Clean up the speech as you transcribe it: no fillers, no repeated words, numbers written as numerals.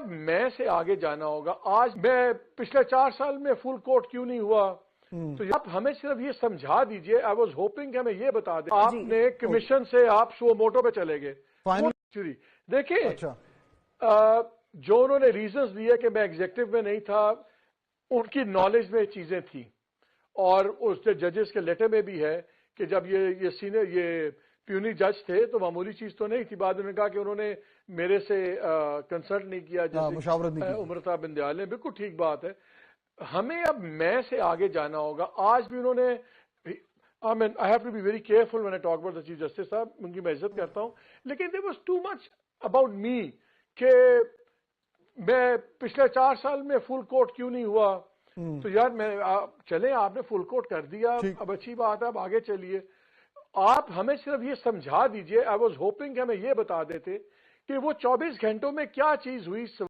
میں سے آگے جانا ہوگا. آج میں پچھلے 4 سال میں فل کوٹ کیوں نہیں ہوا؟ تو آپ ہمیں صرف یہ سمجھا دیجئے. آئی واز ہوپنگ ہمیں یہ بتا دیں. آپ نے کمیشن سے آپ سو موٹو پہ چلے گئے. دیکھیں جو انہوں نے ریزنز دیے کہ میں ایگزیکٹو میں نہیں تھا, ان کی نالج میں چیزیں تھیں, اور اس ججز کے لیٹر میں بھی ہے کہ جب یہ سینئر یہ پیونی جج تھے تو معمولی چیز تو نہیں تھی. بعد انہوں نے کہا کہ انہوں نے میرے سے کنسلٹ نہیں کیا, جیسے امرتا بندیال نے. بالکل ٹھیک بات ہے. ہمیں اب میں سے آگے جانا ہوگا. آج بھی انہوں نے I have to be very careful when I talk about the Chief Justice صاحب, ان کی میں عزت کرتا ہوں, لیکن there was too much about me کہ میں پچھلے 4 سال میں فل کوٹ کیوں نہیں ہوا. تو یار میں چلیں, آپ نے فل کوٹ کر دیا, اب اچھی بات ہے, اب آگے چلیے. آپ ہمیں صرف یہ سمجھا دیجئے. آئی واز ہوپنگ ہمیں یہ بتا دیتے کہ وہ 24 گھنٹوں میں کیا چیز ہوئی.